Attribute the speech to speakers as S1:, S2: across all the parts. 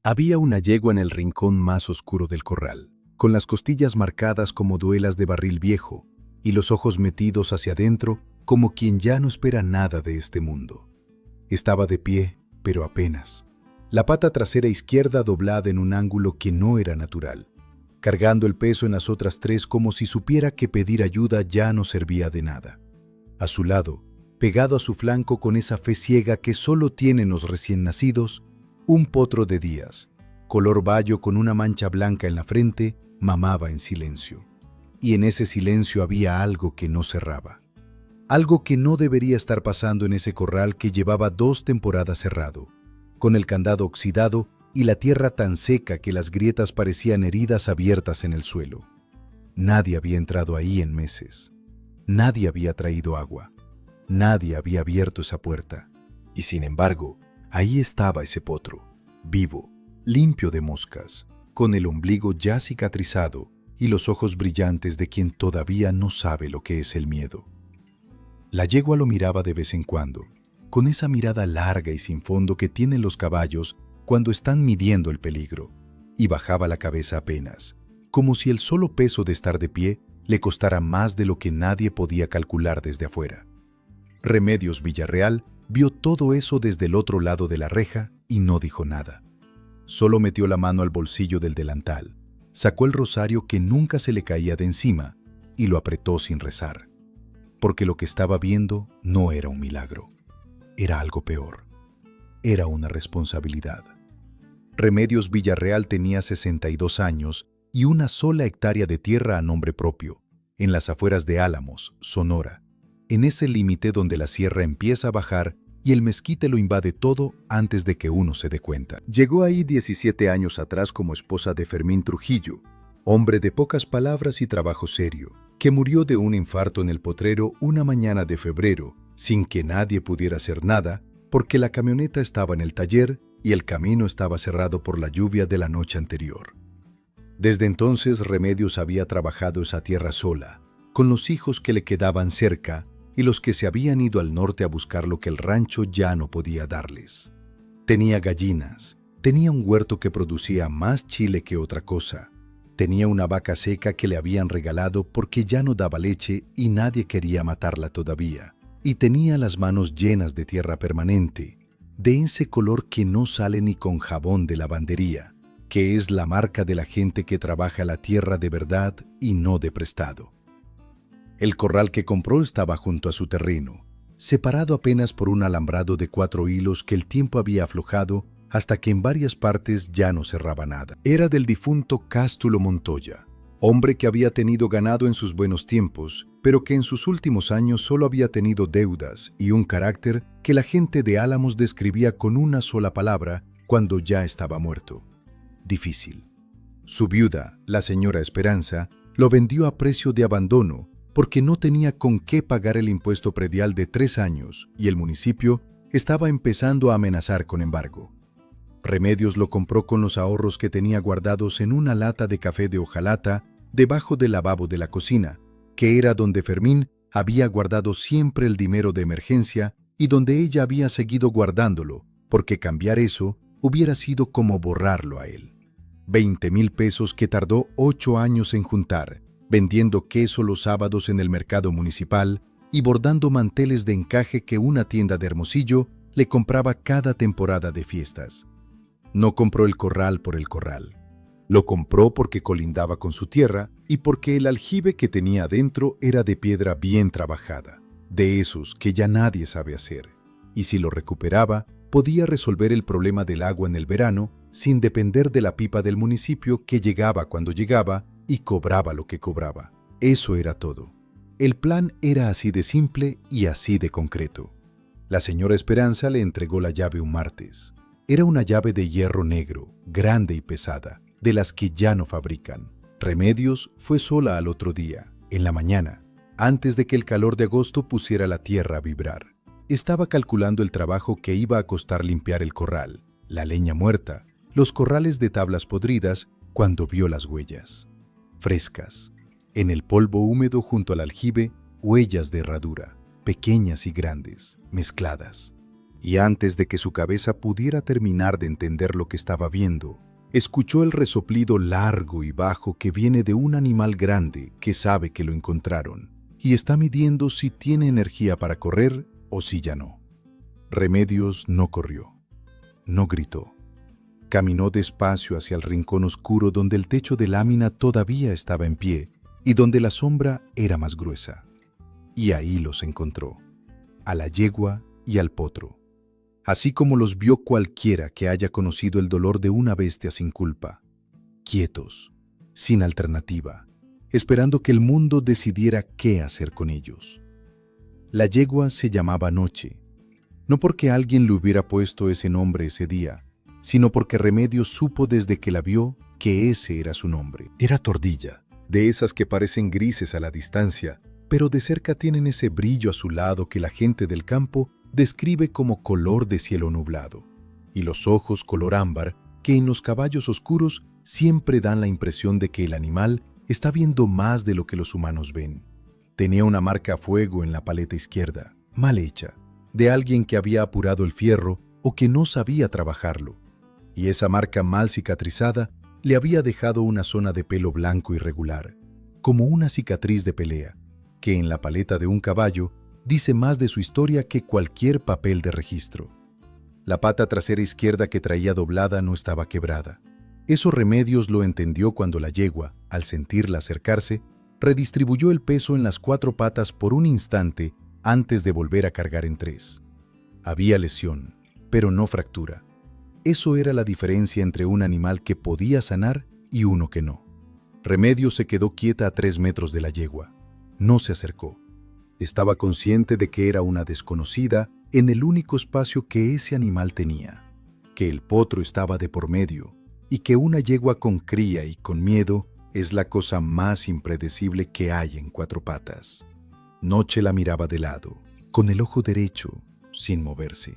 S1: Había una yegua en el rincón más oscuro del corral, con las costillas marcadas como duelas de barril viejo y los ojos metidos hacia adentro como quien ya no espera nada de este mundo. Estaba de pie, pero apenas. La pata trasera izquierda doblada en un ángulo que no era natural, cargando el peso en las otras tres como si supiera que pedir ayuda ya no servía de nada. A su lado, pegado a su flanco con esa fe ciega que solo tienen los recién nacidos, un potro de días, color bayo con una mancha blanca en la frente, mamaba en silencio. Y en ese silencio había algo que no cerraba. Algo que no debería estar pasando en ese corral que llevaba 2 temporadas cerrado, con el candado oxidado y la tierra tan seca que las grietas parecían heridas abiertas en el suelo. Nadie había entrado ahí en meses. Nadie había traído agua. Nadie había abierto esa puerta. Y sin embargo, ahí estaba ese potro, vivo, limpio de moscas, con el ombligo ya cicatrizado y los ojos brillantes de quien todavía no sabe lo que es el miedo. La yegua lo miraba de vez en cuando, con esa mirada larga y sin fondo que tienen los caballos cuando están midiendo el peligro, y bajaba la cabeza apenas, como si el solo peso de estar de pie le costara más de lo que nadie podía calcular desde afuera. Remedios Villarreal vio todo eso desde el otro lado de la reja y no dijo nada. Solo metió la mano al bolsillo del delantal, sacó el rosario que nunca se le caía de encima y lo apretó sin rezar. Porque lo que estaba viendo no era un milagro, era algo peor. Era una responsabilidad. Remedios Villarreal tenía 62 años y una sola hectárea de tierra a nombre propio, en las afueras de Álamos, Sonora, en ese límite donde la sierra empieza a bajar y el mezquite lo invade todo antes de que uno se dé cuenta. Llegó ahí 17 años atrás como esposa de Fermín Trujillo, hombre de pocas palabras y trabajo serio, que murió de un infarto en el potrero una mañana de febrero, sin que nadie pudiera hacer nada, porque la camioneta estaba en el taller y el camino estaba cerrado por la lluvia de la noche anterior. Desde entonces Remedios había trabajado esa tierra sola, con los hijos que le quedaban cerca y los que se habían ido al norte a buscar lo que el rancho ya no podía darles. Tenía gallinas, tenía un huerto que producía más chile que otra cosa, tenía una vaca seca que le habían regalado porque ya no daba leche y nadie quería matarla todavía, y tenía las manos llenas de tierra permanente, de ese color que no sale ni con jabón de lavandería, que es la marca de la gente que trabaja la tierra de verdad y no de prestado. El corral que compró estaba junto a su terreno, separado apenas por un alambrado de 4 hilos que el tiempo había aflojado hasta que en varias partes ya no cerraba nada. Era del difunto Cástulo Montoya, hombre que había tenido ganado en sus buenos tiempos, pero que en sus últimos años solo había tenido deudas y un carácter que la gente de Álamos describía con una sola palabra cuando ya estaba muerto: difícil. Su viuda, la señora Esperanza, lo vendió a precio de abandono porque no tenía con qué pagar el impuesto predial de 3 años y el municipio estaba empezando a amenazar con embargo. Remedios lo compró con los ahorros que tenía guardados en una lata de café de hojalata debajo del lavabo de la cocina, que era donde Fermín había guardado siempre el dinero de emergencia y donde ella había seguido guardándolo, porque cambiar eso hubiera sido como borrarlo a él. 20,000 pesos que tardó 8 años en juntar, vendiendo queso los sábados en el mercado municipal y bordando manteles de encaje que una tienda de Hermosillo le compraba cada temporada de fiestas. No compró el corral por el corral. Lo compró porque colindaba con su tierra y porque el aljibe que tenía adentro era de piedra bien trabajada, de esos que ya nadie sabe hacer. Y si lo recuperaba, podía resolver el problema del agua en el verano sin depender de la pipa del municipio que llegaba cuando llegaba y cobraba lo que cobraba. Eso era todo. El plan era así de simple y así de concreto. La señora Esperanza le entregó la llave un martes. Era una llave de hierro negro, grande y pesada, de las que ya no fabrican. Remedios fue sola al otro día, en la mañana, antes de que el calor de agosto pusiera la tierra a vibrar. Estaba calculando el trabajo que iba a costar limpiar el corral, la leña muerta, los corrales de tablas podridas, cuando vio las huellas. Frescas. En el polvo húmedo junto al aljibe, huellas de herradura, pequeñas y grandes, mezcladas. Y antes de que su cabeza pudiera terminar de entender lo que estaba viendo, escuchó el resoplido largo y bajo que viene de un animal grande que sabe que lo encontraron y está midiendo si tiene energía para correr o si ya no. Remedios no corrió, no gritó. Caminó despacio hacia el rincón oscuro donde el techo de lámina todavía estaba en pie y donde la sombra era más gruesa. Y ahí los encontró, a la yegua y al potro, así como los vio cualquiera que haya conocido el dolor de una bestia sin culpa, quietos, sin alternativa, esperando que el mundo decidiera qué hacer con ellos. La yegua se llamaba Noche, no porque alguien le hubiera puesto ese nombre ese día, sino porque Remedios supo desde que la vio que ese era su nombre. Era Tordilla, de esas que parecen grises a la distancia, pero de cerca tienen ese brillo azulado que la gente del campo describe como color de cielo nublado, y los ojos color ámbar que en los caballos oscuros siempre dan la impresión de que el animal está viendo más de lo que los humanos ven. Tenía una marca a fuego en la paleta izquierda, mal hecha, de alguien que había apurado el fierro o que no sabía trabajarlo, y esa marca mal cicatrizada le había dejado una zona de pelo blanco irregular, como una cicatriz de pelea, que en la paleta de un caballo dice más de su historia que cualquier papel de registro. La pata trasera izquierda que traía doblada no estaba quebrada. Eso Remedios lo entendió cuando la yegua, al sentirla acercarse, redistribuyó el peso en las 4 patas por un instante antes de volver a cargar en 3. Había lesión, pero no fractura. Eso era la diferencia entre un animal que podía sanar y uno que no. Remedios se quedó quieta a 3 metros de la yegua. No se acercó. Estaba consciente de que era una desconocida en el único espacio que ese animal tenía, que el potro estaba de por medio y que una yegua con cría y con miedo es la cosa más impredecible que hay en 4 patas. Noche la miraba de lado, con el ojo derecho, sin moverse.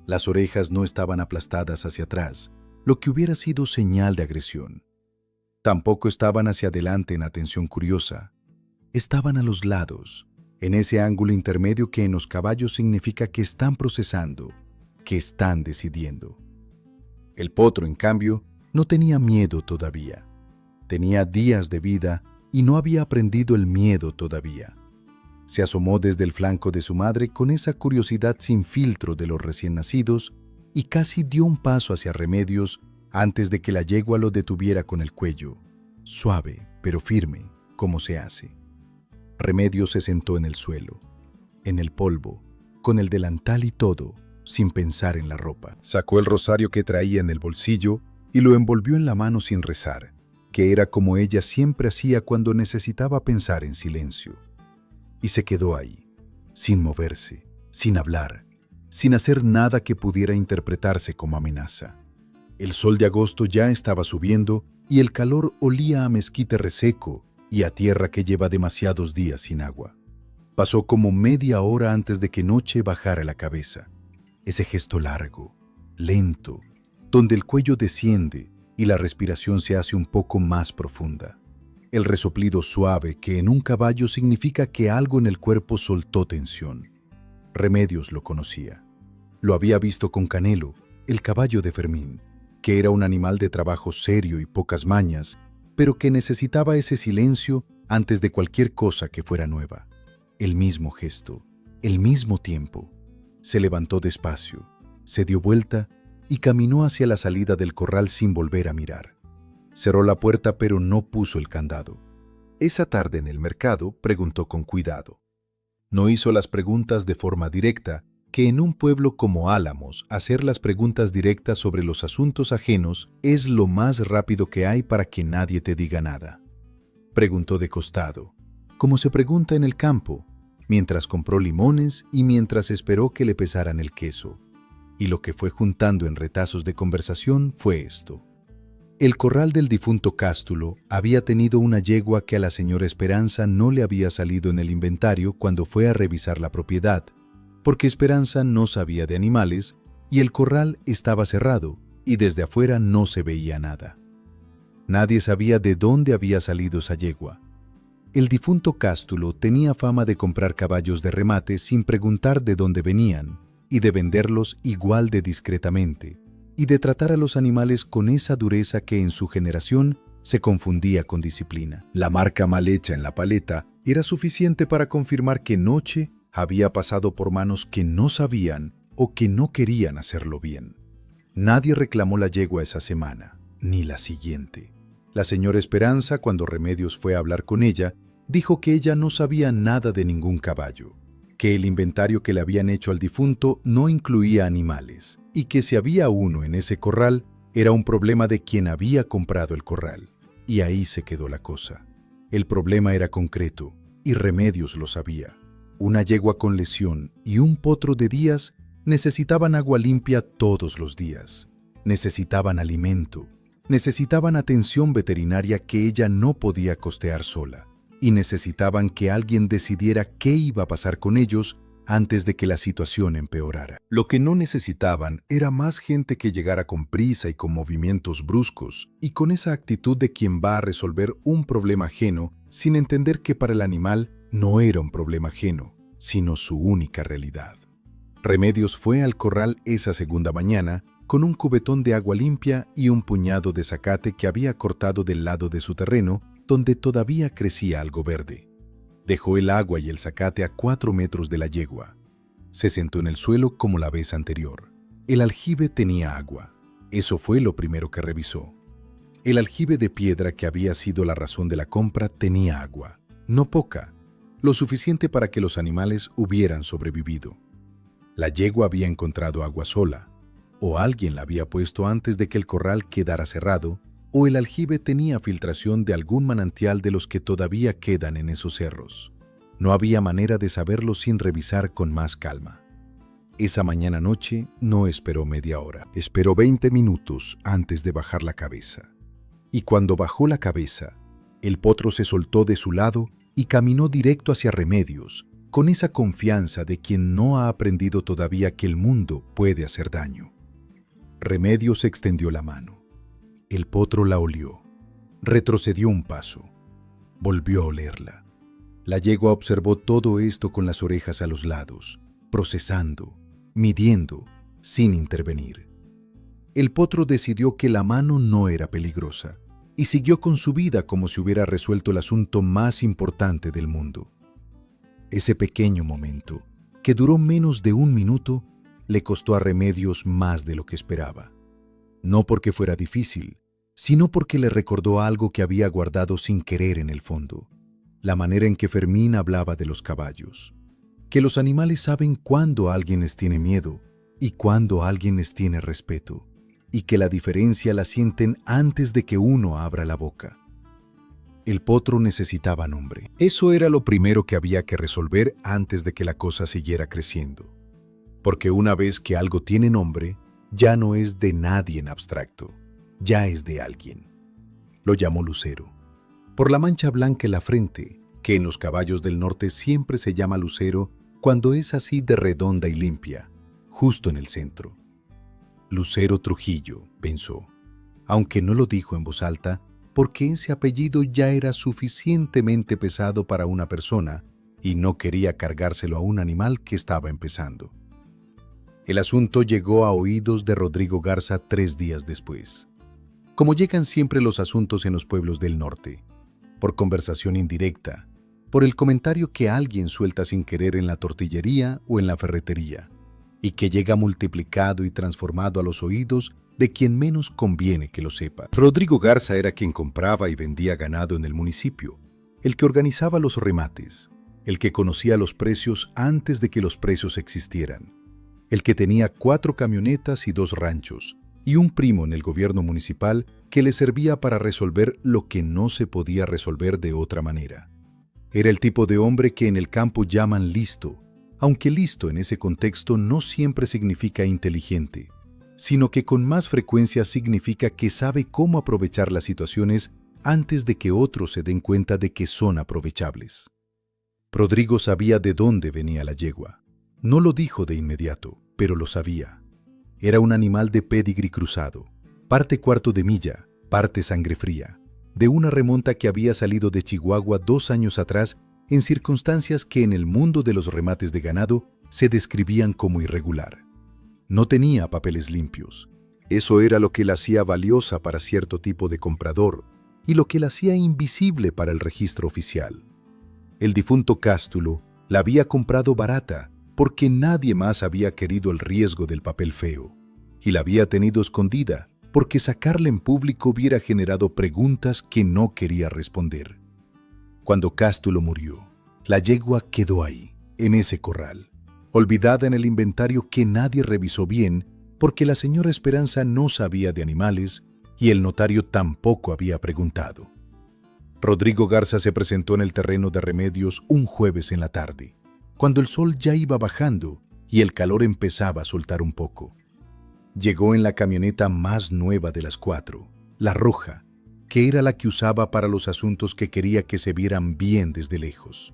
S1: Las orejas no estaban aplastadas hacia atrás, lo que hubiera sido señal de agresión. Tampoco estaban hacia adelante en atención curiosa. Estaban a los lados, en ese ángulo intermedio que en los caballos significa que están procesando, que están decidiendo. El potro, en cambio, no tenía miedo todavía. Tenía días de vida y no había aprendido el miedo todavía. Se asomó desde el flanco de su madre con esa curiosidad sin filtro de los recién nacidos y casi dio un paso hacia Remedios antes de que la yegua lo detuviera con el cuello, suave pero firme, como se hace. Remedios se sentó en el suelo, en el polvo, con el delantal y todo, sin pensar en la ropa. Sacó el rosario que traía en el bolsillo y lo envolvió en la mano sin rezar, que era como ella siempre hacía cuando necesitaba pensar en silencio. Y se quedó ahí, sin moverse, sin hablar, sin hacer nada que pudiera interpretarse como amenaza. El sol de agosto ya estaba subiendo y el calor olía a mezquite reseco y a tierra que lleva demasiados días sin agua. Pasó como media hora antes de que Noche bajara la cabeza. Ese gesto largo, lento, donde el cuello desciende y la respiración se hace un poco más profunda. El resoplido suave que en un caballo significa que algo en el cuerpo soltó tensión. Remedios lo conocía. Lo había visto con Canelo, el caballo de Fermín, que era un animal de trabajo serio y pocas mañas, pero que necesitaba ese silencio antes de cualquier cosa que fuera nueva. El mismo gesto, el mismo tiempo. Se levantó despacio, se dio vuelta y caminó hacia la salida del corral sin volver a mirar. Cerró la puerta pero no puso el candado. Esa tarde en el mercado preguntó con cuidado. No hizo las preguntas de forma directa, que en un pueblo como Álamos, hacer las preguntas directas sobre los asuntos ajenos es lo más rápido que hay para que nadie te diga nada. Preguntó de costado, como se pregunta en el campo, mientras compró limones y mientras esperó que le pesaran el queso. Y lo que fue juntando en retazos de conversación fue esto. El corral del difunto Cástulo había tenido una yegua que a la señora Esperanza no le había salido en el inventario cuando fue a revisar la propiedad, porque Esperanza no sabía de animales y el corral estaba cerrado y desde afuera no se veía nada. Nadie sabía de dónde había salido esa yegua. El difunto Cástulo tenía fama de comprar caballos de remate sin preguntar de dónde venían y de venderlos igual de discretamente, y de tratar a los animales con esa dureza que en su generación se confundía con disciplina. La marca mal hecha en la paleta era suficiente para confirmar que Noche había pasado por manos que no sabían o que no querían hacerlo bien. Nadie reclamó la yegua esa semana, ni la siguiente. La señora Esperanza, cuando Remedios fue a hablar con ella, dijo que ella no sabía nada de ningún caballo, que el inventario que le habían hecho al difunto no incluía animales, y que si había uno en ese corral, era un problema de quien había comprado el corral. Y ahí se quedó la cosa. El problema era concreto, y Remedios lo sabía. Una yegua con lesión y un potro de días necesitaban agua limpia todos los días. Necesitaban alimento. Necesitaban atención veterinaria que ella no podía costear sola. Y necesitaban que alguien decidiera qué iba a pasar con ellos antes de que la situación empeorara. Lo que no necesitaban era más gente que llegara con prisa y con movimientos bruscos, y con esa actitud de quien va a resolver un problema ajeno sin entender que para el animal no era un problema ajeno, sino su única realidad. Remedios fue al corral esa segunda mañana con un cubetón de agua limpia y un puñado de zacate que había cortado del lado de su terreno donde todavía crecía algo verde. Dejó el agua y el zacate a 4 metros de la yegua. Se sentó en el suelo como la vez anterior. El aljibe tenía agua. Eso fue lo primero que revisó. El aljibe de piedra que había sido la razón de la compra tenía agua. No poca, lo suficiente para que los animales hubieran sobrevivido. La yegua había encontrado agua sola, o alguien la había puesto antes de que el corral quedara cerrado, o el aljibe tenía filtración de algún manantial de los que todavía quedan en esos cerros. No había manera de saberlo sin revisar con más calma. Esa mañana-noche no esperó media hora, esperó 20 minutos antes de bajar la cabeza. Y cuando bajó la cabeza, el potro se soltó de su lado y caminó directo hacia Remedios, con esa confianza de quien no ha aprendido todavía que el mundo puede hacer daño. Remedios extendió la mano. El potro la olió. Retrocedió un paso. Volvió a olerla. La yegua observó todo esto con las orejas a los lados, procesando, midiendo, sin intervenir. El potro decidió que la mano no era peligrosa y siguió con su vida como si hubiera resuelto el asunto más importante del mundo. Ese pequeño momento, que duró menos de 1 minuto, le costó a Remedios más de lo que esperaba. No porque fuera difícil, sino porque le recordó algo que había guardado sin querer en el fondo, la manera en que Fermín hablaba de los caballos, que los animales saben cuándo alguien les tiene miedo y cuándo alguien les tiene respeto, y que la diferencia la sienten antes de que uno abra la boca. El potro necesitaba nombre. Eso era lo primero que había que resolver antes de que la cosa siguiera creciendo. Porque una vez que algo tiene nombre, ya no es de nadie en abstracto. Ya es de alguien. Lo llamó Lucero. Por la mancha blanca en la frente, que en los caballos del norte siempre se llama lucero cuando es así de redonda y limpia, justo en el centro. Lucero Trujillo, pensó, aunque no lo dijo en voz alta, porque ese apellido ya era suficientemente pesado para una persona y no quería cargárselo a un animal que estaba empezando. El asunto llegó a oídos de Rodrigo Garza 3 días después. Como llegan siempre los asuntos en los pueblos del norte, por conversación indirecta, por el comentario que alguien suelta sin querer en la tortillería o en la ferretería, y que llega multiplicado y transformado a los oídos de quien menos conviene que lo sepa. Rodrigo Garza era quien compraba y vendía ganado en el municipio, el que organizaba los remates, el que conocía los precios antes de que los precios existieran, el que tenía 4 camionetas y 2 ranchos, y un primo en el gobierno municipal que le servía para resolver lo que no se podía resolver de otra manera. Era el tipo de hombre que en el campo llaman listo, aunque listo en ese contexto no siempre significa inteligente, sino que con más frecuencia significa que sabe cómo aprovechar las situaciones antes de que otros se den cuenta de que son aprovechables. Rodrigo sabía de dónde venía la yegua. No lo dijo de inmediato, pero lo sabía. Era un animal de pedigrí cruzado, parte cuarto de milla, parte sangre fría, de una remonta que había salido de Chihuahua 2 años atrás en circunstancias que en el mundo de los remates de ganado se describían como irregular. No tenía papeles limpios. Eso era lo que la hacía valiosa para cierto tipo de comprador y lo que la hacía invisible para el registro oficial. El difunto Cástulo la había comprado barata porque nadie más había querido el riesgo del papel feo, y la había tenido escondida porque sacarla en público hubiera generado preguntas que no quería responder. Cuando Cástulo murió, la yegua quedó ahí, en ese corral, olvidada en el inventario que nadie revisó bien porque la señora Esperanza no sabía de animales y el notario tampoco había preguntado. Rodrigo Garza se presentó en el terreno de Remedios un jueves en la tarde, cuando el sol ya iba bajando y el calor empezaba a soltar un poco. Llegó en la camioneta más nueva de las 4, la roja, que era la que usaba para los asuntos que quería que se vieran bien desde lejos.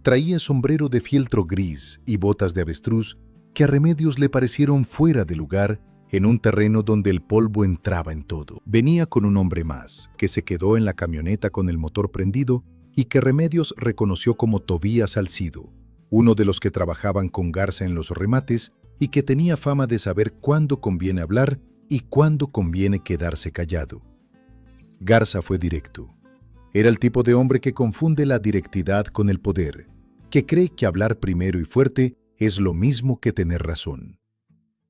S1: Traía sombrero de fieltro gris y botas de avestruz que a Remedios le parecieron fuera de lugar en un terreno donde el polvo entraba en todo. Venía con un hombre más, que se quedó en la camioneta con el motor prendido y que Remedios reconoció como Tobías Salcido, uno de los que trabajaban con Garza en los remates y que tenía fama de saber cuándo conviene hablar y cuándo conviene quedarse callado. Garza fue directo. Era el tipo de hombre que confunde la directidad con el poder, que cree que hablar primero y fuerte es lo mismo que tener razón.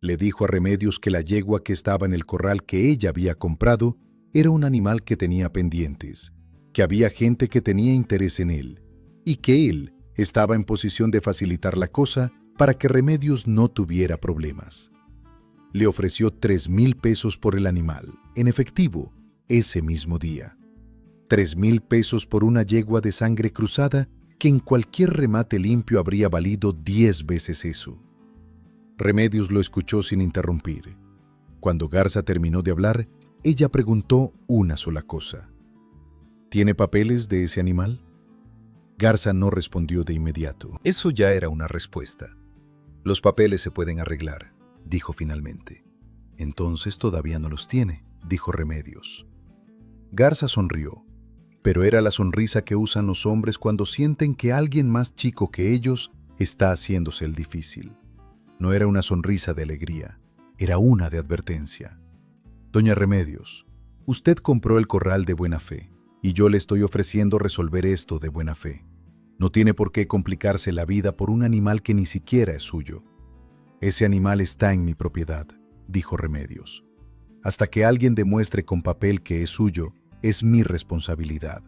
S1: Le dijo a Remedios que la yegua que estaba en el corral que ella había comprado era un animal que tenía pendientes, que había gente que tenía interés en él y que él estaba en posición de facilitar la cosa para que Remedios no tuviera problemas. Le ofreció 3,000 pesos por el animal, en efectivo, ese mismo día. 3,000 pesos por una yegua de sangre cruzada que en cualquier remate limpio habría valido 10 veces eso. Remedios lo escuchó sin interrumpir. Cuando Garza terminó de hablar, ella preguntó una sola cosa. ¿Tiene papeles de ese animal? Garza no respondió de inmediato. Eso ya era una respuesta. Los papeles se pueden arreglar, dijo finalmente. Entonces todavía no los tiene, dijo Remedios. Garza sonrió, pero era la sonrisa que usan los hombres cuando sienten que alguien más chico que ellos está haciéndose el difícil. No era una sonrisa de alegría, era una de advertencia. Doña Remedios, usted compró el corral de buena fe, y yo le estoy ofreciendo resolver esto de buena fe. No tiene por qué complicarse la vida por un animal que ni siquiera es suyo. Ese animal está en mi propiedad, dijo Remedios. Hasta que alguien demuestre con papel que es suyo, es mi responsabilidad.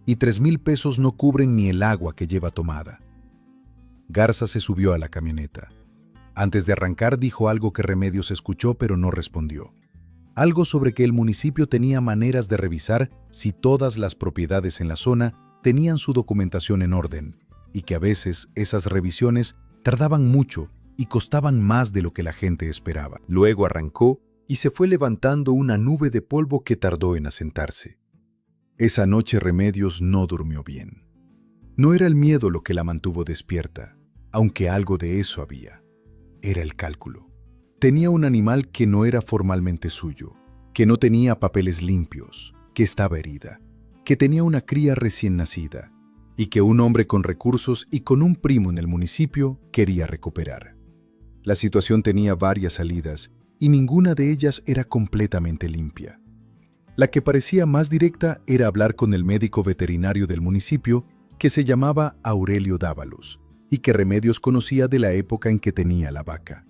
S1: Y 3,000 pesos no cubren ni el agua que lleva tomada. Garza se subió a la camioneta. Antes de arrancar dijo algo que Remedios escuchó pero no respondió. Algo sobre que el municipio tenía maneras de revisar si todas las propiedades en la zona tenían su documentación en orden, y que a veces esas revisiones tardaban mucho y costaban más de lo que la gente esperaba. Luego arrancó y se fue levantando una nube de polvo que tardó en asentarse. Esa noche Remedios no durmió bien. No era el miedo lo que la mantuvo despierta, aunque algo de eso había. Era el cálculo. Tenía un animal que no era formalmente suyo, que no tenía papeles limpios, que estaba herida, que tenía una cría recién nacida y que un hombre con recursos y con un primo en el municipio quería recuperar. La situación tenía varias salidas y ninguna de ellas era completamente limpia. La que parecía más directa era hablar con el médico veterinario del municipio, que se llamaba Aurelio Dávalos, y que Remedios conocía de la época en que tenía la vaca.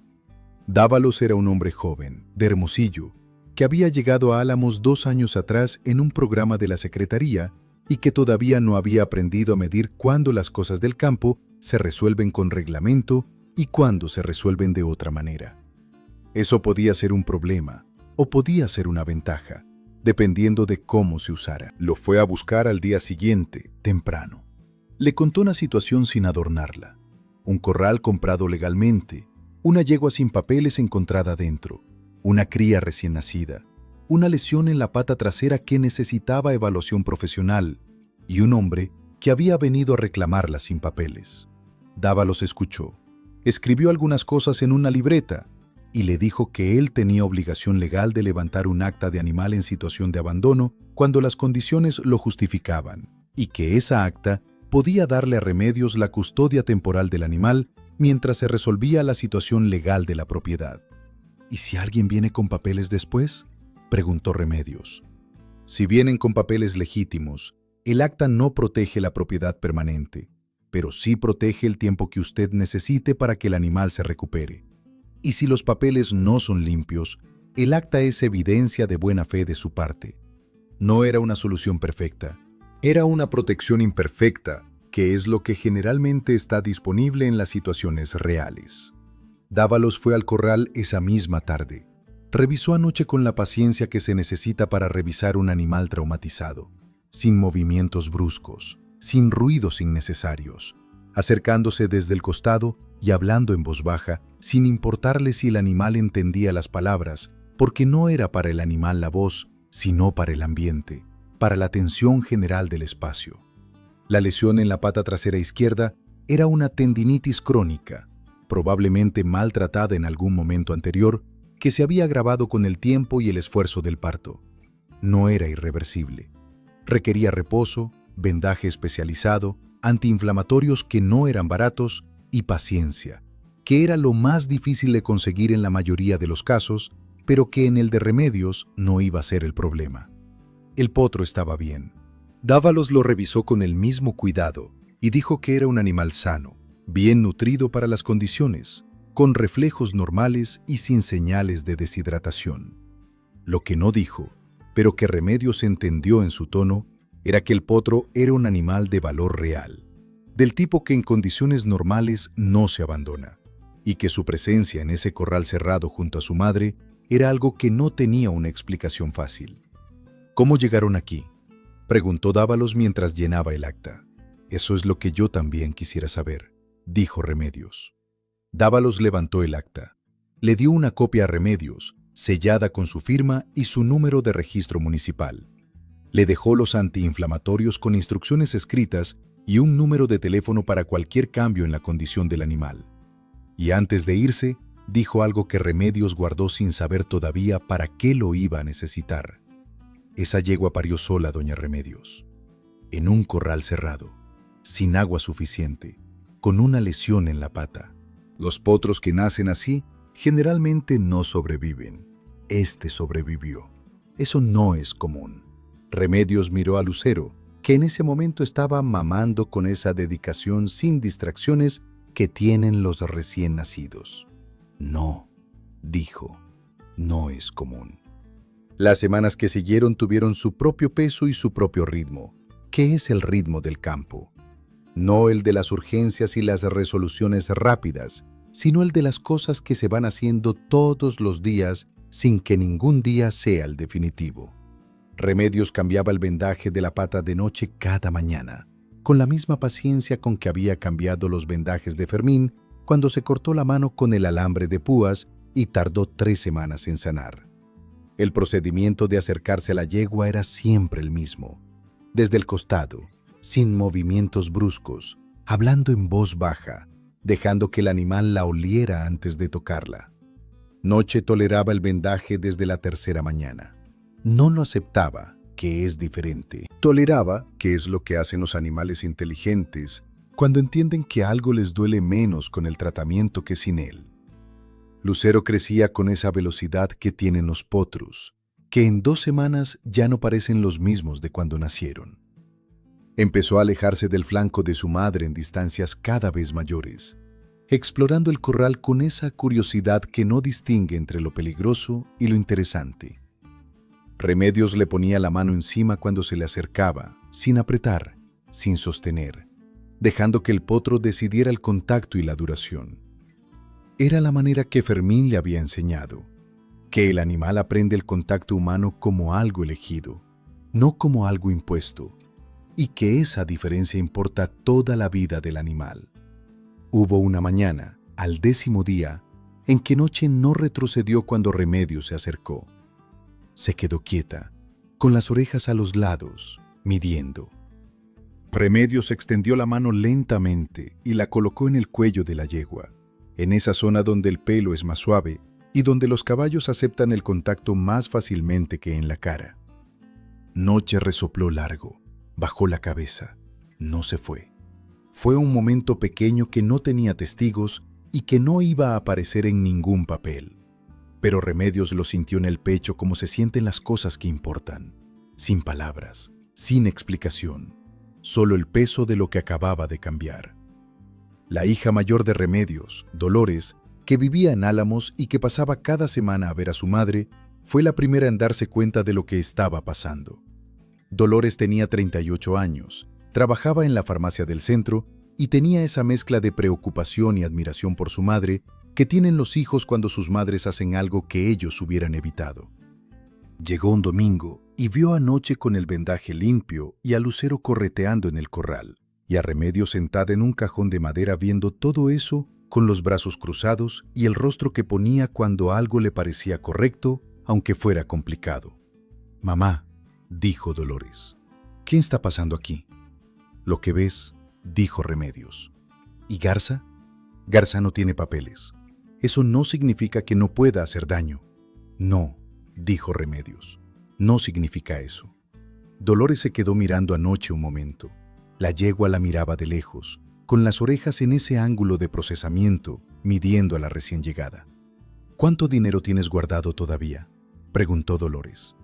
S1: Dávalos era un hombre joven, de Hermosillo, que había llegado a Álamos 2 años atrás en un programa de la Secretaría y que todavía no había aprendido a medir cuándo las cosas del campo se resuelven con reglamento y cuándo se resuelven de otra manera. Eso podía ser un problema o podía ser una ventaja, dependiendo de cómo se usara. Lo fue a buscar al día siguiente, temprano. Le contó una situación sin adornarla. Un corral comprado legalmente, una yegua sin papeles encontrada dentro, una cría recién nacida, una lesión en la pata trasera que necesitaba evaluación profesional y un hombre que había venido a reclamarla sin papeles. Dávalos escuchó, escribió algunas cosas en una libreta y le dijo que él tenía obligación legal de levantar un acta de animal en situación de abandono cuando las condiciones lo justificaban y que esa acta podía darle a Remedios la custodia temporal del animal mientras se resolvía la situación legal de la propiedad. ¿Y si alguien viene con papeles después?, preguntó Remedios. Si vienen con papeles legítimos, el acta no protege la propiedad permanente, pero sí protege el tiempo que usted necesite para que el animal se recupere. Y si los papeles no son limpios, el acta es evidencia de buena fe de su parte. No era una solución perfecta, era una protección imperfecta, que es lo que generalmente está disponible en las situaciones reales. Dávalos fue al corral esa misma tarde. Revisó anoche con la paciencia que se necesita para revisar un animal traumatizado, sin movimientos bruscos, sin ruidos innecesarios, acercándose desde el costado y hablando en voz baja, sin importarle si el animal entendía las palabras, porque no era para el animal la voz, sino para el ambiente, para la tensión general del espacio. La lesión en la pata trasera izquierda era una tendinitis crónica, probablemente maltratada en algún momento anterior, que se había agravado con el tiempo y el esfuerzo del parto. No era irreversible. Requería reposo, vendaje especializado, antiinflamatorios que no eran baratos y paciencia, que era lo más difícil de conseguir en la mayoría de los casos, pero que en el de Remedios no iba a ser el problema. El potro estaba bien. Dávalos lo revisó con el mismo cuidado y dijo que era un animal sano, bien nutrido para las condiciones, con reflejos normales y sin señales de deshidratación. Lo que no dijo, pero que Remedios entendió en su tono, era que el potro era un animal de valor real, del tipo que en condiciones normales no se abandona, y que su presencia en ese corral cerrado junto a su madre era algo que no tenía una explicación fácil. ¿Cómo llegaron aquí?, preguntó Dávalos mientras llenaba el acta. Eso es lo que yo también quisiera saber, dijo Remedios. Dávalos levantó el acta. Le dio una copia a Remedios, sellada con su firma y su número de registro municipal. Le dejó los antiinflamatorios con instrucciones escritas y un número de teléfono para cualquier cambio en la condición del animal. Y antes de irse, dijo algo que Remedios guardó sin saber todavía para qué lo iba a necesitar. Esa yegua parió sola, doña Remedios, en un corral cerrado, sin agua suficiente, con una lesión en la pata. Los potros que nacen así generalmente no sobreviven. Este sobrevivió. Eso no es común. Remedios miró a Lucero, que en ese momento estaba mamando con esa dedicación sin distracciones que tienen los recién nacidos. No, dijo, no es común. Las semanas que siguieron tuvieron su propio peso y su propio ritmo, que es el ritmo del campo. No el de las urgencias y las resoluciones rápidas, sino el de las cosas que se van haciendo todos los días sin que ningún día sea el definitivo. Remedios cambiaba el vendaje de la pata de noche cada mañana, con la misma paciencia con que había cambiado los vendajes de Fermín cuando se cortó la mano con el alambre de púas y tardó 3 semanas en sanar. El procedimiento de acercarse a la yegua era siempre el mismo, desde el costado, sin movimientos bruscos, hablando en voz baja, dejando que el animal la oliera antes de tocarla. Noche toleraba el vendaje desde la 3ª mañana. No lo aceptaba, que es diferente. Toleraba, que es lo que hacen los animales inteligentes, cuando entienden que algo les duele menos con el tratamiento que sin él. Lucero crecía con esa velocidad que tienen los potros, que en 2 semanas ya no parecen los mismos de cuando nacieron. Empezó a alejarse del flanco de su madre en distancias cada vez mayores, explorando el corral con esa curiosidad que no distingue entre lo peligroso y lo interesante. Remedios le ponía la mano encima cuando se le acercaba, sin apretar, sin sostener, dejando que el potro decidiera el contacto y la duración. Era la manera que Fermín le había enseñado, que el animal aprende el contacto humano como algo elegido, no como algo impuesto, y que esa diferencia importa toda la vida del animal. Hubo una mañana, al 10º día, en que Noche no retrocedió cuando Remedios se acercó. Se quedó quieta, con las orejas a los lados, midiendo. Remedios extendió la mano lentamente y la colocó en el cuello de la yegua, en esa zona donde el pelo es más suave y donde los caballos aceptan el contacto más fácilmente que en la cara. Noche resopló largo, bajó la cabeza, no se fue. Fue un momento pequeño que no tenía testigos y que no iba a aparecer en ningún papel. Pero Remedios lo sintió en el pecho como se sienten las cosas que importan, sin palabras, sin explicación, solo el peso de lo que acababa de cambiar. La hija mayor de Remedios, Dolores, que vivía en Álamos y que pasaba cada semana a ver a su madre, fue la primera en darse cuenta de lo que estaba pasando. Dolores tenía 38 años, trabajaba en la farmacia del centro y tenía esa mezcla de preocupación y admiración por su madre que tienen los hijos cuando sus madres hacen algo que ellos hubieran evitado. Llegó un domingo y vio a Noche con el vendaje limpio y a Lucero correteando en el corral, y a Remedios sentada en un cajón de madera viendo todo eso con los brazos cruzados y el rostro que ponía cuando algo le parecía correcto, aunque fuera complicado. «Mamá», dijo Dolores, «¿qué está pasando aquí?» «Lo que ves», dijo Remedios. «¿Y Garza?» «Garza no tiene papeles. Eso no significa que no pueda hacer daño». «No», dijo Remedios, «no significa eso». Dolores se quedó mirando a Noche un momento. La yegua la miraba de lejos, con las orejas en ese ángulo de procesamiento, midiendo a la recién llegada. «¿Cuánto dinero tienes guardado todavía?», preguntó Dolores.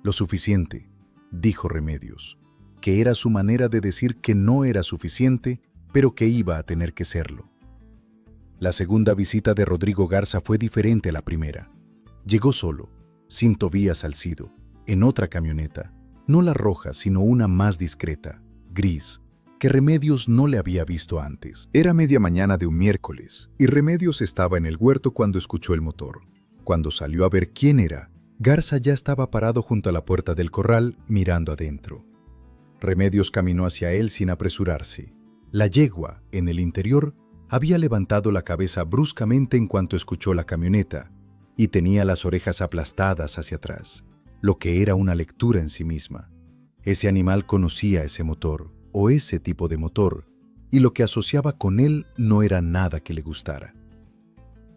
S1: «Lo suficiente», dijo Remedios, que era su manera de decir que no era suficiente, pero que iba a tener que serlo. La segunda visita de Rodrigo Garza fue diferente a la primera. Llegó solo, sin Tobías Salcido, en otra camioneta, no la roja, sino una más discreta, gris, que Remedios no le había visto antes. Era media mañana de un miércoles, y Remedios estaba en el huerto cuando escuchó el motor. Cuando salió a ver quién era, Garza ya estaba parado junto a la puerta del corral, mirando adentro. Remedios caminó hacia él sin apresurarse. La yegua, en el interior, había levantado la cabeza bruscamente en cuanto escuchó la camioneta, y tenía las orejas aplastadas hacia atrás, lo que era una lectura en sí misma. Ese animal conocía ese motor, o ese tipo de motor, y lo que asociaba con él no era nada que le gustara.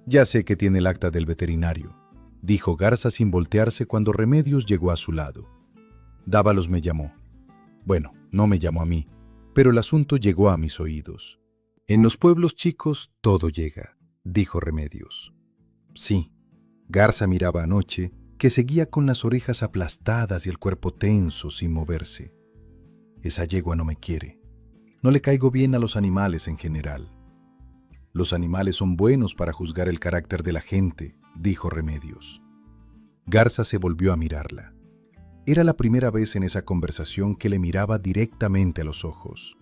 S1: «Ya sé que tiene el acta del veterinario», dijo Garza sin voltearse cuando Remedios llegó a su lado. «Dávalos me llamó. Bueno, no me llamó a mí, pero el asunto llegó a mis oídos». «En los pueblos chicos todo llega», dijo Remedios. «Sí». Garza miraba a Noche, que seguía con las orejas aplastadas y el cuerpo tenso sin moverse. «Esa yegua no me quiere. No le caigo bien a los animales en general». «Los animales son buenos para juzgar el carácter de la gente», dijo Remedios. Garza se volvió a mirarla. Era la primera vez en esa conversación que le miraba directamente a los ojos.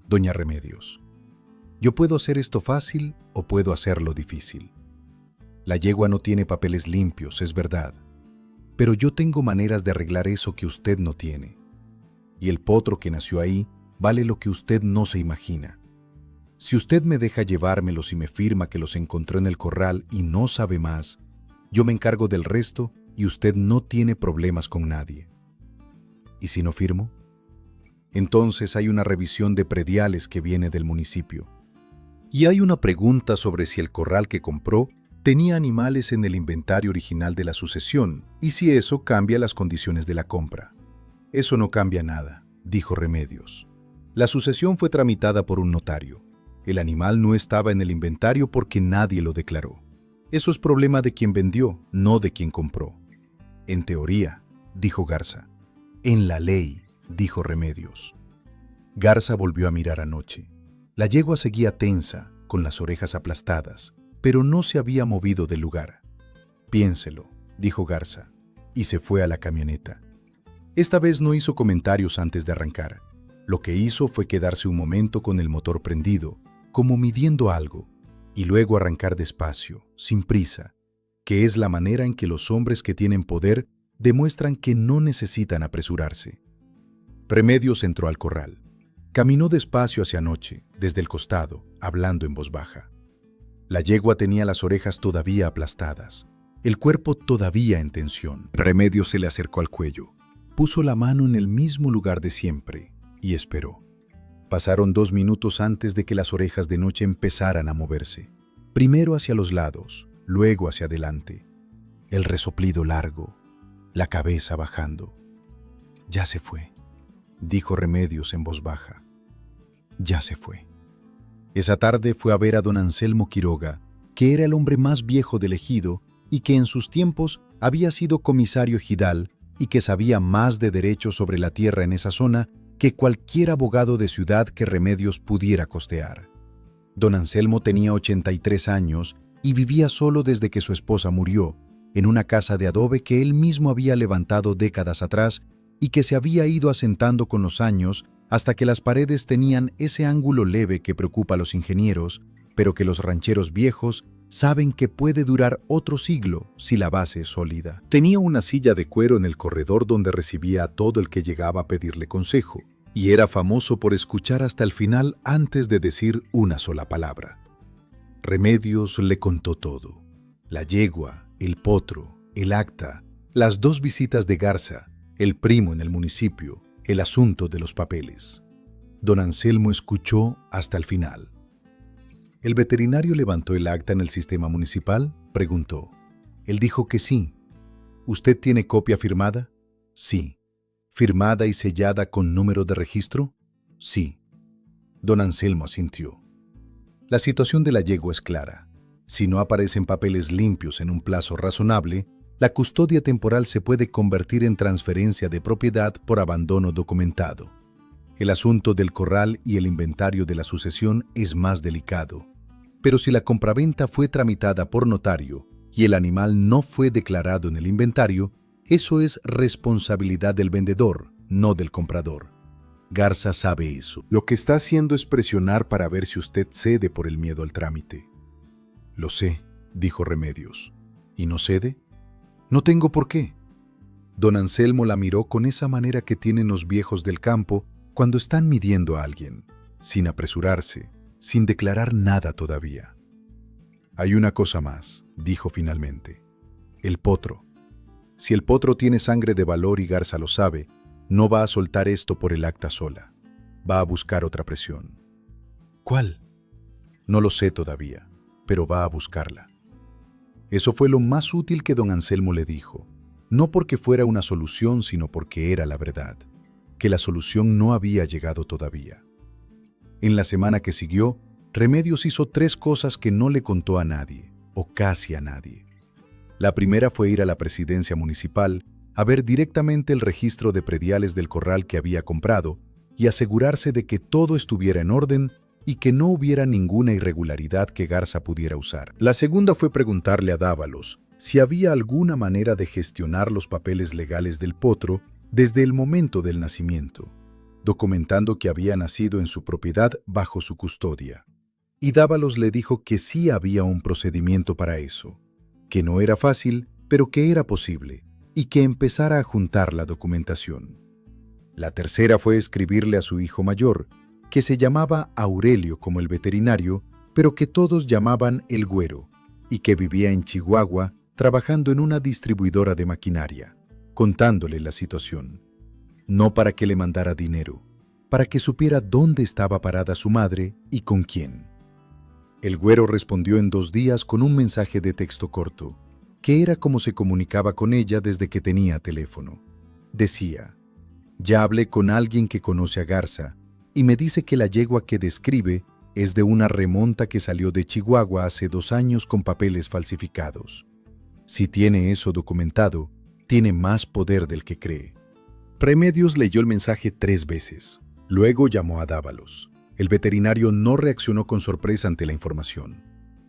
S1: «Doña Remedios, yo puedo hacer esto fácil o puedo hacerlo difícil. La yegua no tiene papeles limpios, es verdad, pero yo tengo maneras de arreglar eso que usted no tiene. Y el potro que nació ahí vale lo que usted no se imagina. Si usted me deja llevármelos y me firma que los encontró en el corral y no sabe más, yo me encargo del resto y usted no tiene problemas con nadie. ¿Y si no firmo? Entonces hay una revisión de prediales que viene del municipio. Y hay una pregunta sobre si el corral que compró tenía animales en el inventario original de la sucesión y si eso cambia las condiciones de la compra». «Eso no cambia nada», dijo Remedios. «La sucesión fue tramitada por un notario. El animal no estaba en el inventario porque nadie lo declaró. Eso es problema de quien vendió, no de quien compró». «En teoría», dijo Garza. «En la ley», dijo Remedios. Garza volvió a mirar a Noche. La yegua seguía tensa, con las orejas aplastadas, pero no se había movido del lugar. «Piénselo», dijo Garza, y se fue a la camioneta. Esta vez no hizo comentarios antes de arrancar. Lo que hizo fue quedarse un momento con el motor prendido, como midiendo algo, y luego arrancar despacio, sin prisa, que es la manera en que los hombres que tienen poder demuestran que no necesitan apresurarse. Remedios entró al corral. Caminó despacio hacia Noche, desde el costado, hablando en voz baja. La yegua tenía las orejas todavía aplastadas, el cuerpo todavía en tensión. Remedios se le acercó al cuello, puso la mano en el mismo lugar de siempre y esperó. Pasaron 2 minutos antes de que las orejas de Noche empezaran a moverse, primero hacia los lados, luego hacia adelante. El resoplido largo, la cabeza bajando. «Ya se fue», dijo Remedios en voz baja. «Ya se fue». Esa tarde fue a ver a don Anselmo Quiroga, que era el hombre más viejo del ejido y que en sus tiempos había sido comisario ejidal y que sabía más de derecho sobre la tierra en esa zona que cualquier abogado de ciudad que Remedios pudiera costear. Don Anselmo tenía 83 años y vivía solo desde que su esposa murió, en una casa de adobe que él mismo había levantado décadas atrás y que se había ido asentando con los años hasta que las paredes tenían ese ángulo leve que preocupa a los ingenieros, pero que los rancheros viejos saben que puede durar otro siglo si la base es sólida.
S2: Tenía una silla de cuero en el corredor donde recibía a todo el que llegaba a pedirle consejo, y era famoso por escuchar hasta el final antes de decir una sola palabra. Remedios le contó todo: la yegua, el potro, el acta, las 2 visitas de Garza, el primo en el municipio, el asunto de los papeles. Don Anselmo escuchó hasta el final. ¿El veterinario levantó el acta en el sistema municipal?, preguntó. Él dijo que sí. ¿Usted tiene copia firmada? Sí. ¿Firmada y sellada con número de registro? Sí. Don Anselmo asintió. La situación de la yegua es clara. Si no aparecen papeles limpios en un plazo razonable, la custodia temporal se puede convertir en transferencia de propiedad por abandono documentado. El asunto del corral y el inventario de la sucesión es más delicado. Pero si la compraventa fue tramitada por notario y el animal no fue declarado en el inventario, eso es responsabilidad del vendedor, no del comprador. Garza sabe eso. Lo que está haciendo es presionar para ver si usted cede por el miedo al trámite.
S1: Lo sé, dijo Remedios. ¿Y no cede? No tengo por qué. Don Anselmo la miró con esa manera que tienen los viejos del campo cuando están midiendo a alguien, sin apresurarse, sin declarar nada todavía. Hay una cosa más, dijo finalmente. El potro. Si el potro tiene sangre de valor y Garza lo sabe, no va a soltar esto por el acta sola. Va a buscar otra presión. ¿Cuál? No lo sé todavía, pero va a buscarla. Eso fue lo más útil que don Anselmo le dijo, no porque fuera una solución, sino porque era la verdad, que la solución no había llegado todavía. En la semana que siguió, Remedios hizo 3 cosas que no le contó a nadie, o casi a nadie. La primera fue ir a la presidencia municipal a ver directamente el registro de prediales del corral que había comprado y asegurarse de que todo estuviera en orden y que no hubiera ninguna irregularidad que Garza pudiera usar. La segunda fue preguntarle a Dávalos si había alguna manera de gestionar los papeles legales del potro desde el momento del nacimiento, documentando que había nacido en su propiedad bajo su custodia. Y Dávalos le dijo que sí había un procedimiento para eso, que no era fácil, pero que era posible, y que empezara a juntar la documentación. La tercera fue escribirle a su hijo mayor, que se llamaba Aurelio como el veterinario, pero que todos llamaban el Güero, y que vivía en Chihuahua trabajando en una distribuidora de maquinaria, contándole la situación. No para que le mandara dinero, para que supiera dónde estaba parada su madre y con quién. El Güero respondió en 2 días con un mensaje de texto corto, que era como se comunicaba con ella desde que tenía teléfono. Decía: ya hablé con alguien que conoce a Garza y me dice que la yegua que describe es de una remonta que salió de Chihuahua hace 2 años con papeles falsificados. Si tiene eso documentado, tiene más poder del que cree. Remedios leyó el mensaje 3 veces. Luego llamó a Dávalos. El veterinario no reaccionó con sorpresa ante la información.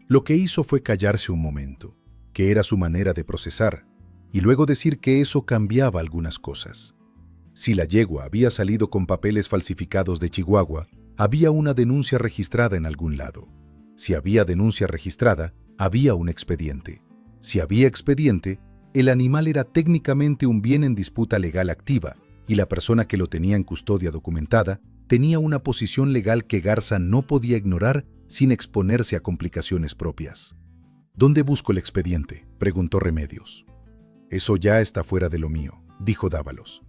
S1: Lo que hizo fue callarse un momento, que era su manera de procesar, y luego decir que eso cambiaba algunas cosas. Si la yegua había salido con papeles falsificados de Chihuahua, había una denuncia registrada en algún lado. Si había denuncia registrada, había un expediente. Si había expediente, el animal era técnicamente un bien en disputa legal activa, y la persona que lo tenía en custodia documentada tenía una posición legal que Garza no podía ignorar sin exponerse a complicaciones propias. ¿Dónde busco el expediente?, preguntó Remedios. Eso ya está fuera de lo mío, dijo Dávalos.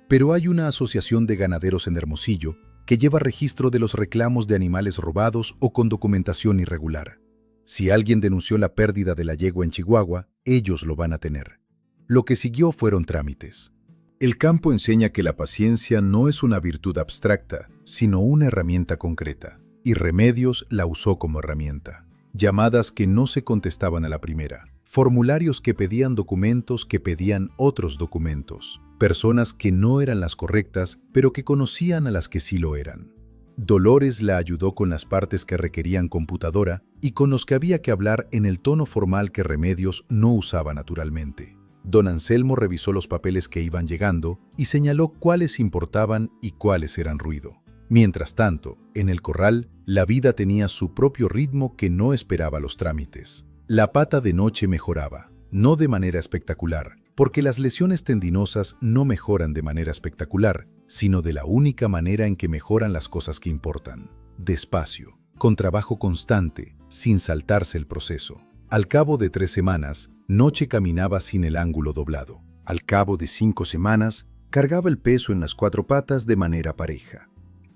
S1: Pero hay una asociación de ganaderos en Hermosillo que lleva registro de los reclamos de animales robados o con documentación irregular. Si alguien denunció la pérdida de la yegua en Chihuahua, ellos lo van a tener. Lo que siguió fueron trámites. El campo enseña que la paciencia no es una virtud abstracta, sino una herramienta concreta.
S2: y Remedios la usó como herramienta. Llamadas que no se contestaban a la primera, formularios que pedían documentos que pedían otros documentos, personas que no eran las correctas, pero que conocían a las que sí lo eran. Dolores la ayudó con las partes que requerían computadora y con los que había que hablar en el tono formal que Remedios no usaba naturalmente. Don Anselmo revisó los papeles que iban llegando y señaló cuáles importaban y cuáles eran ruido. Mientras tanto, en el corral, la vida tenía su propio ritmo que no esperaba los trámites. La pata de noche mejoraba, no de manera espectacular, porque las lesiones tendinosas no mejoran de manera espectacular, sino de la única manera en que mejoran las cosas que importan. Despacio, con trabajo constante, sin saltarse el proceso. Al cabo de 3 semanas, Noche caminaba sin el ángulo doblado. Al cabo de 5 semanas, cargaba el peso en las 4 patas de manera pareja.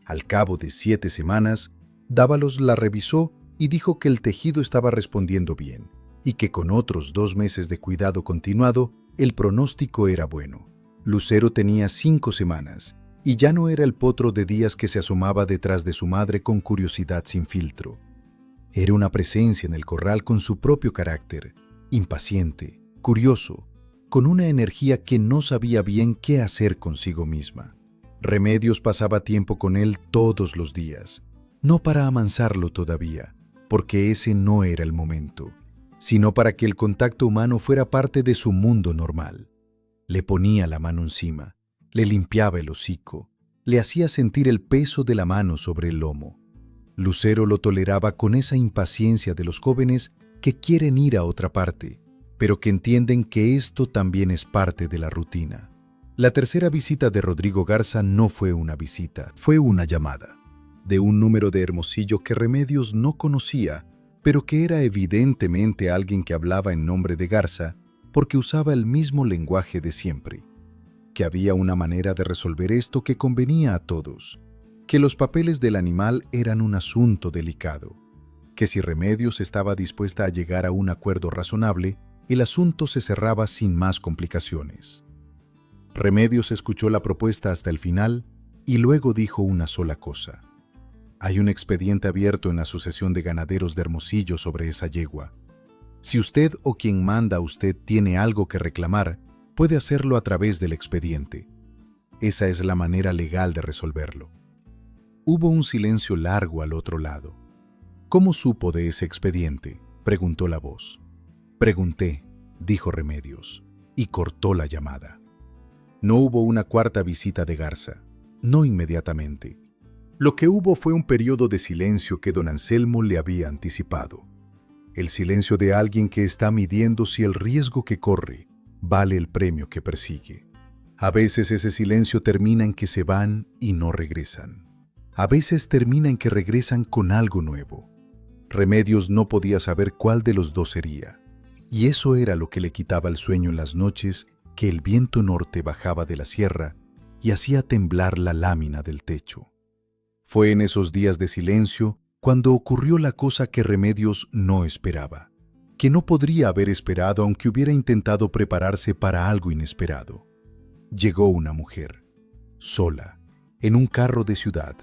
S2: Al cabo de 7 semanas, Dávalos la revisó y dijo que el tejido estaba respondiendo bien y que con otros 2 meses de cuidado continuado, el pronóstico era bueno. Lucero tenía 5 semanas y ya no era el potro de días que se asomaba detrás de su madre con curiosidad sin filtro. Era una presencia en el corral con su propio carácter, impaciente, curioso, con una energía que no sabía bien qué hacer consigo misma. Remedios pasaba tiempo con él todos los días, no para amansarlo todavía, porque ese no era el momento, sino para que el contacto humano fuera parte de su mundo normal. Le ponía la mano encima, le limpiaba el hocico, le hacía sentir el peso de la mano sobre el lomo. Lucero lo toleraba con esa impaciencia de los jóvenes que quieren ir a otra parte, pero que entienden que esto también es parte de la rutina. La tercera visita de Rodrigo Garza no fue una visita, fue una llamada, de un número de Hermosillo que Remedios no conocía, pero que era evidentemente alguien que hablaba en nombre de Garza porque usaba el mismo lenguaje de siempre, que había una manera de resolver esto que convenía a todos, que los papeles del animal eran un asunto delicado, que si Remedios estaba dispuesta a llegar a un acuerdo razonable, el asunto se cerraba sin más complicaciones. Remedios escuchó la propuesta hasta el final y luego dijo una sola cosa. Hay un expediente abierto en la Asociación de Ganaderos de Hermosillo sobre esa yegua. Si usted o quien manda a usted tiene algo que reclamar, puede hacerlo a través del expediente. Esa es la manera legal de resolverlo. Hubo un silencio largo al otro lado. ¿Cómo supo de ese expediente?, preguntó la voz. Pregunté, dijo Remedios, y cortó la llamada. No hubo una cuarta visita de Garza, no inmediatamente. Lo que hubo fue un periodo de silencio que don Anselmo le había anticipado. El silencio de alguien que está midiendo si el riesgo que corre vale el premio que persigue. A veces ese silencio termina en que se van y no regresan. A veces termina en que regresan con algo nuevo. Remedios no podía saber cuál de los dos sería, y eso era lo que le quitaba el sueño en las noches que el viento norte bajaba de la sierra y hacía temblar la lámina del techo. Fue en esos días de silencio cuando ocurrió la cosa que Remedios no esperaba, que no podría haber esperado aunque hubiera intentado prepararse para algo inesperado. Llegó una mujer, sola, en un carro de ciudad,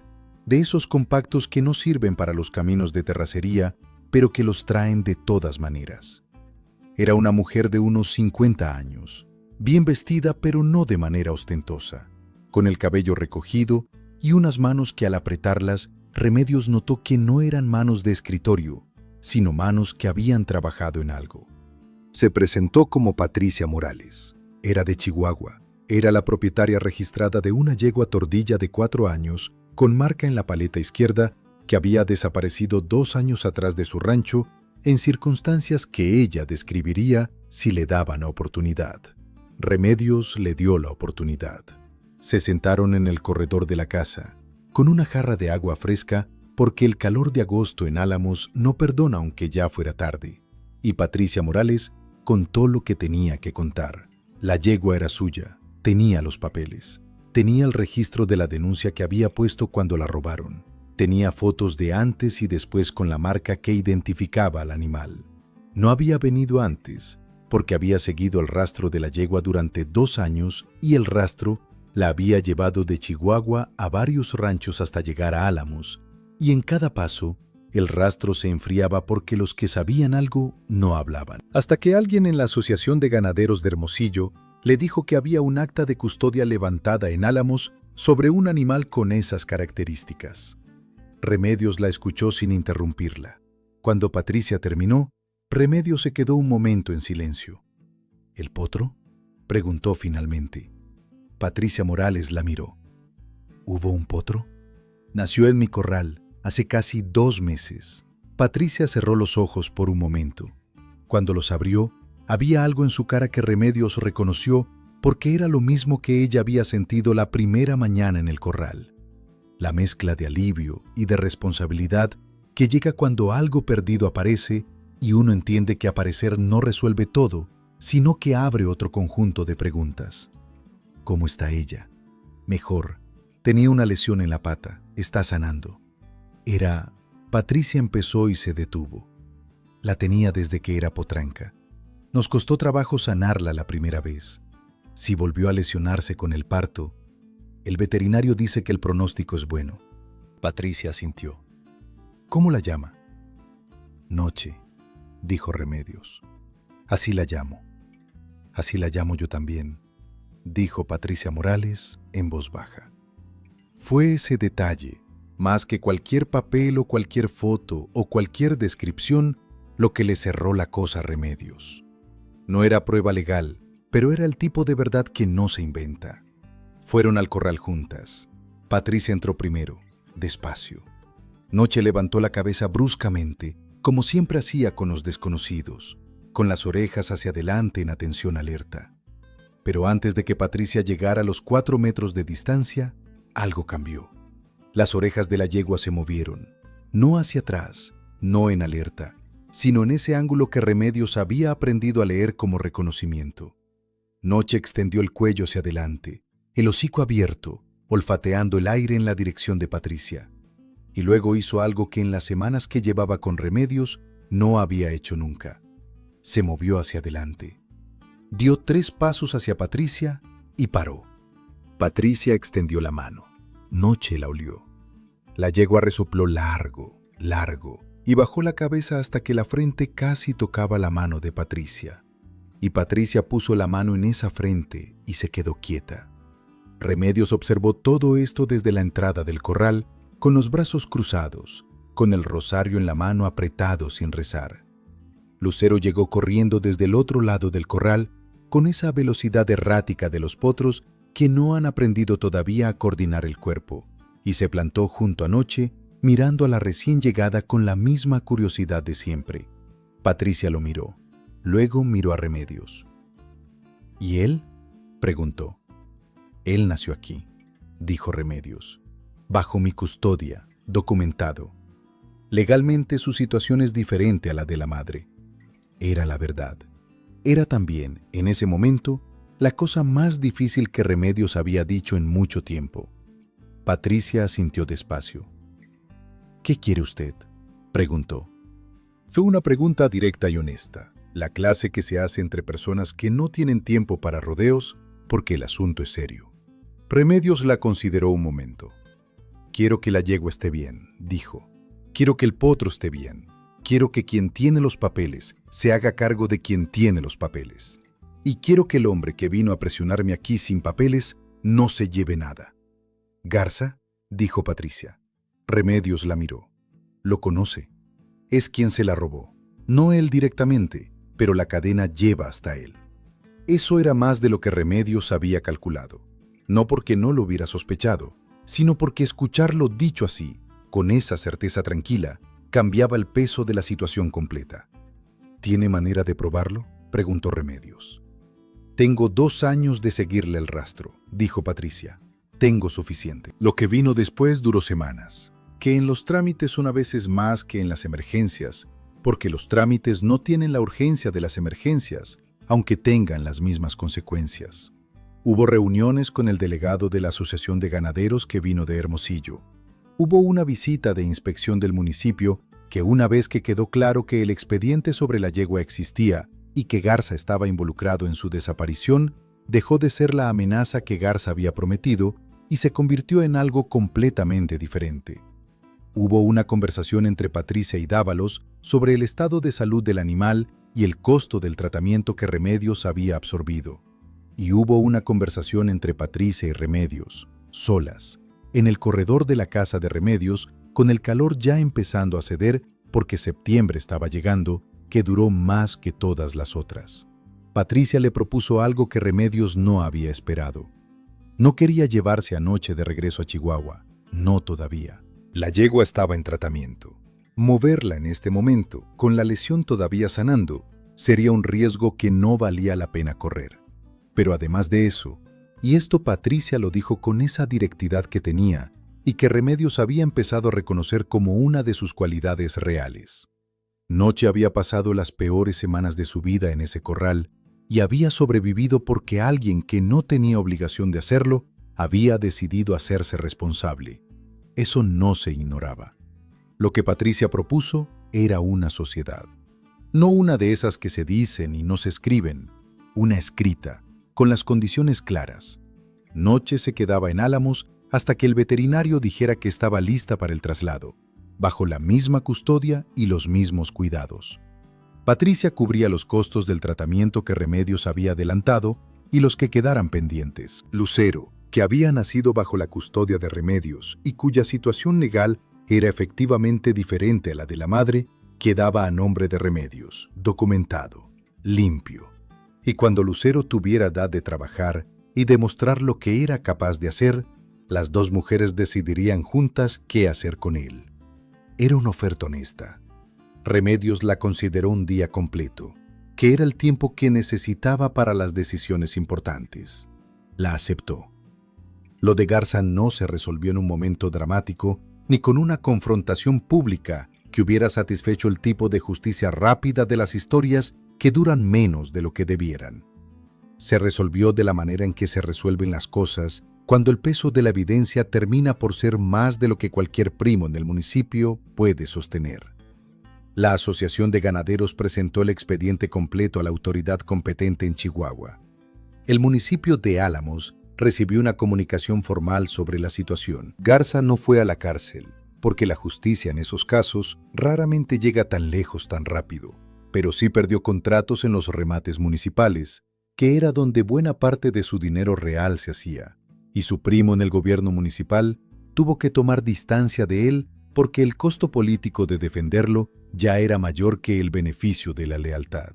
S2: de esos compactos que no sirven para los caminos de terracería, pero que los traen de todas maneras. Era una mujer de unos 50 años, bien vestida pero no de manera ostentosa, con el cabello recogido y unas manos que al apretarlas, Remedios notó que no eran manos de escritorio, sino manos que habían trabajado en algo. Se presentó como Patricia Morales. Era de Chihuahua. Era la propietaria registrada de una yegua tordilla de 4 años con marca en la paleta izquierda que había desaparecido 2 años atrás de su rancho en circunstancias que ella describiría si le daban oportunidad. Remedios le dio la oportunidad. Se sentaron en el corredor de la casa, con una jarra de agua fresca porque el calor de agosto en Álamos no perdona aunque ya fuera tarde, y Patricia Morales contó lo que tenía que contar. La yegua era suya, tenía los papeles, tenía el registro de la denuncia que había puesto cuando la robaron, tenía fotos de antes y después con la marca que identificaba al animal. No había venido antes, porque había seguido el rastro de la yegua durante 2 años y el rastro la había llevado de Chihuahua a varios ranchos hasta llegar a Álamos,
S1: Y en cada paso, el rastro se enfriaba porque los que sabían algo no hablaban.
S2: Hasta que alguien en la Asociación de Ganaderos de Hermosillo le dijo que había un acta de custodia levantada en Álamos sobre un animal con esas características. Remedios la escuchó sin interrumpirla. Cuando Patricia terminó, Remedios se quedó un momento en silencio. ¿El potro?, preguntó finalmente. Patricia Morales la miró. ¿Hubo un potro? Nació en mi corral hace casi 2 meses. Patricia cerró los ojos por un momento. Cuando los abrió, había algo en su cara que Remedios reconoció porque era lo mismo que ella había sentido la primera mañana en el corral. La mezcla de alivio y de responsabilidad que llega cuando algo perdido aparece y uno entiende que aparecer no resuelve todo, sino que abre otro conjunto de preguntas. ¿Cómo está ella? Mejor. Tenía una lesión en la pata. Está sanando. Patricia empezó y se detuvo. La tenía desde que era potranca. Nos costó trabajo sanarla la primera vez. Si volvió a lesionarse con el parto, el veterinario dice que el pronóstico es bueno. Patricia asintió. ¿Cómo la llama? Noche, dijo Remedios. Así la llamo. Así la llamo yo también, dijo Patricia Morales en voz baja. Fue ese detalle, más que cualquier papel o cualquier foto o cualquier descripción, lo que le cerró la cosa a Remedios. No era prueba legal, pero era el tipo de verdad que no se inventa. Fueron al corral juntas. Patricia entró primero, despacio. Noche levantó la cabeza bruscamente, como siempre hacía con los desconocidos, con las orejas hacia adelante en atención alerta. Pero antes de que Patricia llegara a los 4 metros de distancia, algo cambió. Las orejas de la yegua se movieron, no hacia atrás, no en alerta, sino en ese ángulo que Remedios había aprendido a leer como reconocimiento. Noche extendió el cuello hacia adelante, el hocico abierto, olfateando el aire en la dirección de Patricia. Y luego hizo algo que en las semanas que llevaba con Remedios no había hecho nunca. Se movió hacia adelante. Dio 3 pasos hacia Patricia y paró. Patricia extendió la mano. Noche la olió. La yegua resopló largo, largo, y bajó la cabeza hasta que la frente casi tocaba la mano de Patricia. Y Patricia puso la mano en esa frente y se quedó quieta. Remedios observó todo esto desde la entrada del corral, con los brazos cruzados, con el rosario en la mano apretado sin rezar. Lucero llegó corriendo desde el otro lado del corral, con esa velocidad errática de los potros que no han aprendido todavía a coordinar el cuerpo, y se plantó junto a Noche, mirando a la recién llegada con la misma curiosidad de siempre. Patricia lo miró, luego miró a Remedios. ¿Y él?, preguntó. Él nació aquí, dijo Remedios, bajo mi custodia, documentado. Legalmente su situación es diferente a la de la madre. Era la verdad. Era también, en ese momento, la cosa más difícil que Remedios había dicho en mucho tiempo. Patricia asintió despacio. ¿Qué quiere usted?, preguntó. Fue una pregunta directa y honesta, la clase que se hace entre personas que no tienen tiempo para rodeos porque el asunto es serio. Remedios la consideró un momento. Quiero que la yegua esté bien, dijo. Quiero que el potro esté bien. Quiero que quien tiene los papeles se haga cargo de quien tiene los papeles. Y quiero que el hombre que vino a presionarme aquí sin papeles no se lleve nada. ¿Garza?, dijo Patricia. Remedios la miró. Lo conoce. Es quien se la robó. No él directamente, pero la cadena lleva hasta él. Eso era más de lo que Remedios había calculado. No porque no lo hubiera sospechado, sino porque escucharlo dicho así, con esa certeza tranquila, cambiaba el peso de la situación completa. ¿Tiene manera de probarlo?, preguntó Remedios. Tengo 2 años de seguirle el rastro, dijo Patricia. Tengo suficiente. Lo que vino después duró semanas, que en los trámites son a veces más que en las emergencias, porque los trámites no tienen la urgencia de las emergencias, aunque tengan las mismas consecuencias. Hubo reuniones con el delegado de la Asociación de Ganaderos que vino de Hermosillo. Hubo una visita de inspección del municipio que, una vez que quedó claro que el expediente sobre la yegua existía y que Garza estaba involucrado en su desaparición, dejó de ser la amenaza que Garza había prometido y se convirtió en algo completamente diferente. Hubo una conversación entre Patricia y Dávalos sobre el estado de salud del animal y el costo del tratamiento que Remedios había absorbido. Y hubo una conversación entre Patricia y Remedios, solas, en el corredor de la casa de Remedios, con el calor ya empezando a ceder porque septiembre estaba llegando, que duró más que todas las otras. Patricia le propuso algo que Remedios no había esperado. No quería llevarse anoche de regreso a Chihuahua, no todavía. La yegua estaba en tratamiento. Moverla en este momento, con la lesión todavía sanando, sería un riesgo que no valía la pena correr. Pero además de eso, y esto Patricia lo dijo con esa directidad que tenía y que Remedios había empezado a reconocer como una de sus cualidades reales. Noche había pasado las peores semanas de su vida en ese corral y había sobrevivido porque alguien que no tenía obligación de hacerlo había decidido hacerse responsable. Eso no se ignoraba. Lo que Patricia propuso era una sociedad. No una de esas que se dicen y no se escriben, una escrita, con las condiciones claras. Noche se quedaba en Álamos hasta que el veterinario dijera que estaba lista para el traslado, bajo la misma custodia y los mismos cuidados. Patricia cubría los costos del tratamiento que Remedios había adelantado y los que quedaran pendientes. Lucero, que había nacido bajo la custodia de Remedios y cuya situación legal era efectivamente diferente a la de la madre, quedaba a nombre de Remedios, documentado, limpio. Y cuando Lucero tuviera edad de trabajar y demostrar lo que era capaz de hacer, las dos mujeres decidirían juntas qué hacer con él. Era una oferta honesta. Remedios la consideró un día completo, que era el tiempo que necesitaba para las decisiones importantes. La aceptó. Lo de Garza no se resolvió en un momento dramático ni con una confrontación pública que hubiera satisfecho el tipo de justicia rápida de las historias que duran menos de lo que debieran. Se resolvió de la manera en que se resuelven las cosas cuando el peso de la evidencia termina por ser más de lo que cualquier primo en el municipio puede sostener. La Asociación de Ganaderos presentó el expediente completo a la autoridad competente en Chihuahua. El municipio de Álamos recibió una comunicación formal sobre la situación. Garza no fue a la cárcel, porque la justicia en esos casos raramente llega tan lejos tan rápido, pero sí perdió contratos en los remates municipales, que era donde buena parte de su dinero real se hacía, y su primo en el gobierno municipal tuvo que tomar distancia de él porque el costo político de defenderlo ya era mayor que el beneficio de la lealtad.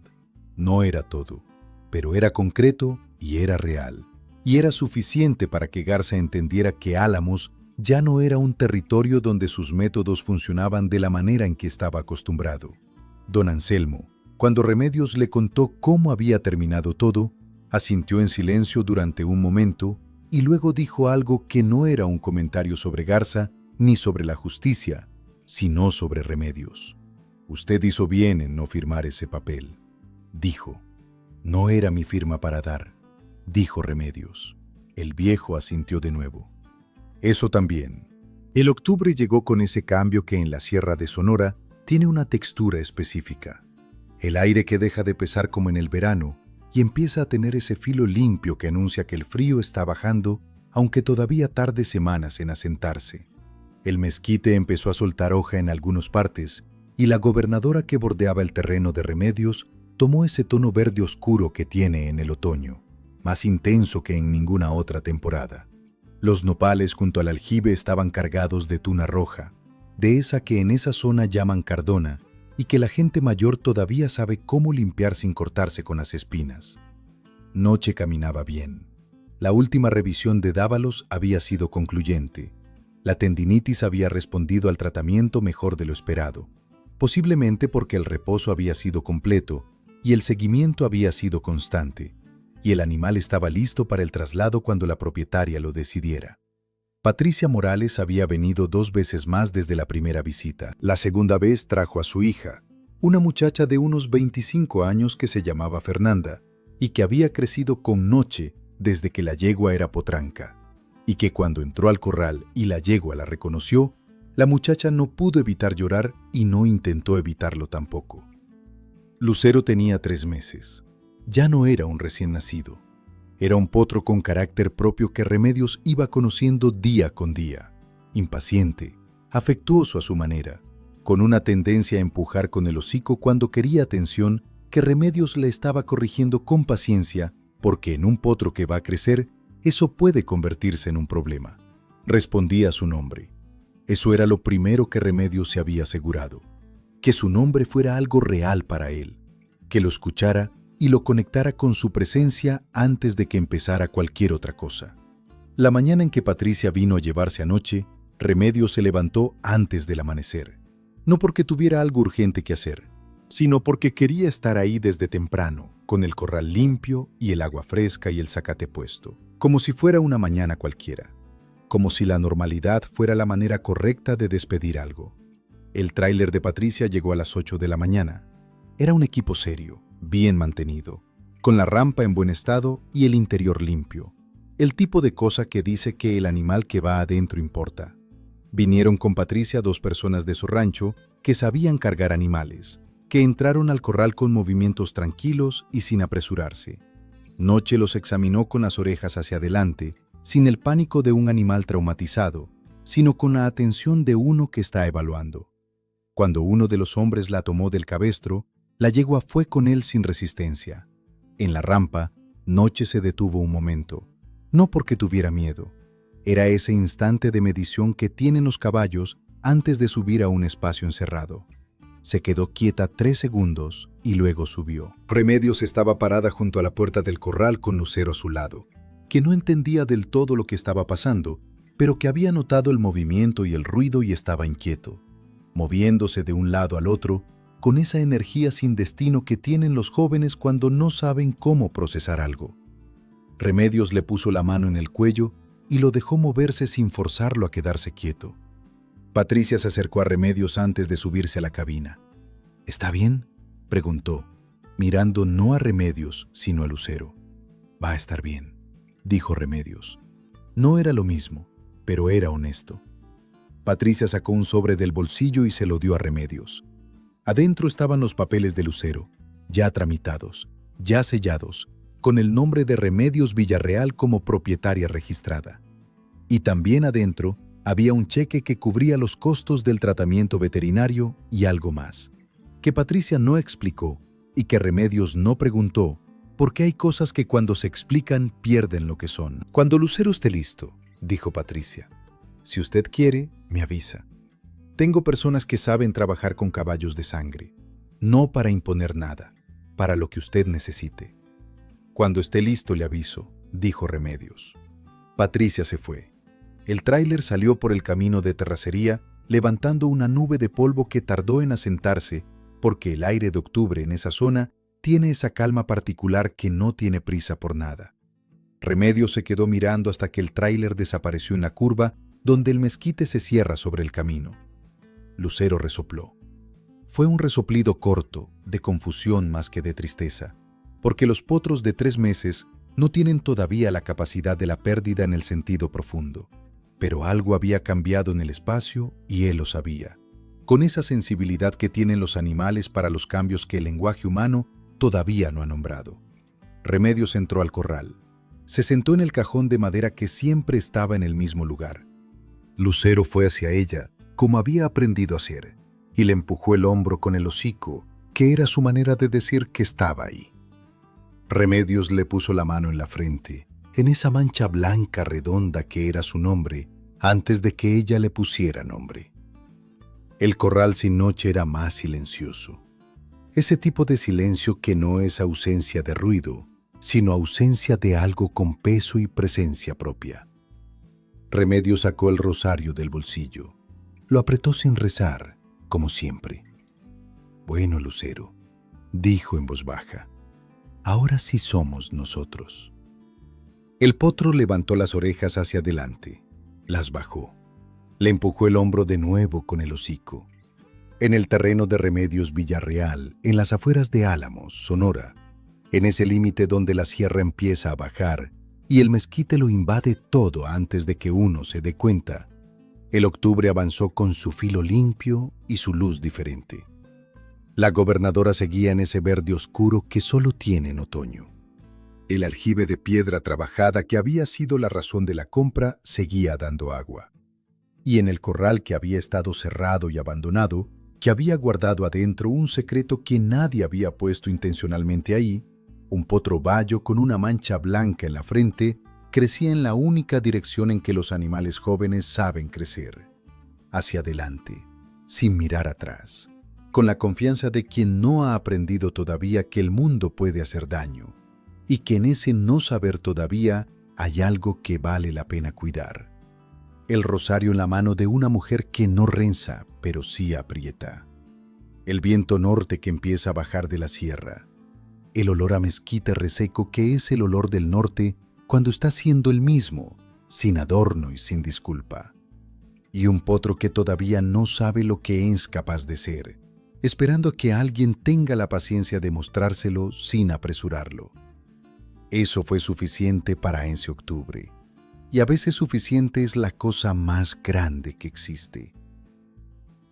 S2: No era todo, pero era concreto y era real, y era suficiente para que Garza entendiera que Álamos ya no era un territorio donde sus métodos funcionaban de la manera en que estaba acostumbrado. Don Anselmo, cuando Remedios le contó cómo había terminado todo, asintió en silencio durante un momento y luego dijo algo que no era un comentario sobre Garza ni sobre la justicia, sino sobre Remedios. Usted hizo bien en no firmar ese papel, dijo. No era mi firma para dar, dijo Remedios. El viejo asintió de nuevo. Eso también. El octubre llegó con ese cambio que en la Sierra de Sonora tiene una textura específica. El aire que deja de pesar como en el verano y empieza a tener ese filo limpio que anuncia que el frío está bajando, aunque todavía tarde semanas en asentarse. El mezquite empezó a soltar hoja en algunas partes y la gobernadora que bordeaba el terreno de Remedios tomó ese tono verde oscuro que tiene en el otoño, más intenso que en ninguna otra temporada. Los nopales junto al aljibe estaban cargados de tuna roja, de esa que en esa zona llaman cardona y que la gente mayor todavía sabe cómo limpiar sin cortarse con las espinas. Noche caminaba bien. La última revisión de Dávalos había sido concluyente. La tendinitis había respondido al tratamiento mejor de lo esperado, posiblemente porque el reposo había sido completo y el seguimiento había sido constante, y el animal estaba listo para el traslado cuando la propietaria lo decidiera. Patricia Morales había venido 2 veces más desde la primera visita. La segunda vez trajo a su hija, una muchacha de unos 25 años que se llamaba Fernanda y que había crecido con Noche desde que la yegua era potranca, y que cuando entró al corral y la yegua la reconoció, la muchacha no pudo evitar llorar y no intentó evitarlo tampoco. Lucero tenía 3 meses. Ya no era un recién nacido. Era un potro con carácter propio que Remedios iba conociendo día con día, impaciente,
S1: afectuoso a su manera, con una tendencia a empujar con el hocico cuando quería atención que Remedios le estaba corrigiendo con paciencia, porque en un potro que va a crecer, eso puede convertirse en un problema. Respondía a su nombre. Eso era lo primero que Remedios se había asegurado, que su nombre fuera algo real para él, que lo escuchara y lo conectara con su presencia antes de que empezara cualquier otra cosa. La mañana en que Patricia vino a llevarse anoche, Remedios se levantó antes del amanecer, no porque tuviera algo urgente que hacer, sino porque quería estar ahí desde temprano, con el corral limpio y el agua fresca y el zacate puesto, como si fuera una mañana cualquiera, como si la normalidad fuera la manera correcta de despedir algo. El tráiler de Patricia llegó a las 8 de la mañana. Era un equipo serio, bien mantenido, con la rampa en buen estado y el interior limpio. El tipo de cosa que dice que el animal que va adentro importa. Vinieron con Patricia 2 personas de su rancho que sabían cargar animales, que entraron al corral con movimientos tranquilos y sin apresurarse. Noche los examinó con las orejas hacia adelante, sin el pánico de un animal traumatizado, sino con la atención de uno que está evaluando. Cuando uno de los hombres la tomó del cabestro, la yegua fue con él sin resistencia. En la rampa, Noche se detuvo un momento, no porque tuviera miedo. Era ese instante de medición que tienen los caballos antes de subir a un espacio encerrado. Se quedó quieta 3 segundos y luego subió. Remedios estaba parada junto a la puerta del corral con Lucero a su lado, que no entendía del todo lo que estaba pasando, pero que había notado el movimiento y el ruido y estaba inquieto, moviéndose de un lado al otro, con esa energía sin destino que tienen los jóvenes cuando no saben cómo procesar algo. Remedios le puso la mano en el cuello y lo dejó moverse sin forzarlo a quedarse quieto. Patricia se acercó a Remedios antes de subirse a la cabina. ¿Está bien?, preguntó, mirando no a Remedios, sino a Lucero. Va a estar bien, dijo Remedios. No era lo mismo, pero era honesto. Patricia sacó un sobre del bolsillo y se lo dio a Remedios. Adentro estaban los papeles de Lucero, ya tramitados, ya sellados, con el nombre de Remedios Villarreal como propietaria registrada. Y también adentro había un cheque que cubría los costos del tratamiento veterinario y algo más, que Patricia no explicó y que Remedios no preguntó, porque hay cosas que cuando se explican pierden lo que son. Cuando Lucero esté listo, dijo Patricia. Si usted quiere, me avisa. Tengo personas que saben trabajar con caballos de sangre, no para imponer nada, para lo que usted necesite. Cuando esté listo le aviso, dijo Remedios. Patricia se fue. El tráiler salió por el camino de terracería, levantando una nube de polvo que tardó en asentarse, porque el aire de octubre en esa zona tiene esa calma particular que no tiene prisa por nada. Remedios se quedó mirando hasta que el tráiler desapareció en la curva donde el mezquite se cierra sobre el camino. Lucero resopló. Fue un resoplido corto, de confusión más que de tristeza, porque los potros de 3 meses no tienen todavía la capacidad de la pérdida en el sentido profundo. Pero algo había cambiado en el espacio y él lo sabía, con esa sensibilidad que tienen los animales para los cambios que el lenguaje humano todavía no ha nombrado. Remedios entró al corral. Se sentó en el cajón de madera que siempre estaba en el mismo lugar. Lucero fue hacia ella, como había aprendido a hacer, y le empujó el hombro con el hocico, que era su manera de decir que estaba ahí. Remedios le puso la mano en la frente, en esa mancha blanca redonda que era su nombre, antes de que ella le pusiera nombre. El corral sin Noche era más silencioso. Ese tipo de silencio que no es ausencia de ruido, sino ausencia de algo con peso y presencia propia. Remedios sacó el rosario del bolsillo. Lo apretó sin rezar, como siempre. Bueno, Lucero, dijo en voz baja, ahora sí somos nosotros. El potro levantó las orejas hacia adelante, las bajó. Le empujó el hombro de nuevo con el hocico. En el terreno de Remedios Villarreal, en las afueras de Álamos, Sonora, en ese límite donde la sierra empieza a bajar y el mezquite lo invade todo antes de que uno se dé cuenta, el octubre avanzó con su filo limpio y su luz diferente. La gobernadora seguía en ese verde oscuro que solo tiene en otoño. El aljibe de piedra trabajada que había sido la razón de la compra seguía dando agua.
S2: Y en el corral que había estado cerrado y abandonado, que había guardado adentro un secreto que nadie había puesto intencionalmente ahí, un potro bayo con una mancha blanca en la frente crecía en la única dirección en que los animales jóvenes saben crecer, hacia adelante, sin mirar atrás, con la confianza de quien no ha aprendido todavía que el mundo puede hacer daño, y que en ese no saber todavía hay algo que vale la pena cuidar. El rosario en la mano de una mujer que no renza, pero sí aprieta. El viento norte que empieza a bajar de la sierra. El olor a mezquite reseco que es el olor del norte cuando está siendo el mismo, sin adorno y sin disculpa. Y un potro que todavía no sabe lo que es capaz de ser, esperando que alguien tenga la paciencia de mostrárselo sin apresurarlo. Eso fue suficiente para ese octubre. Y a veces suficiente es la cosa más grande que existe.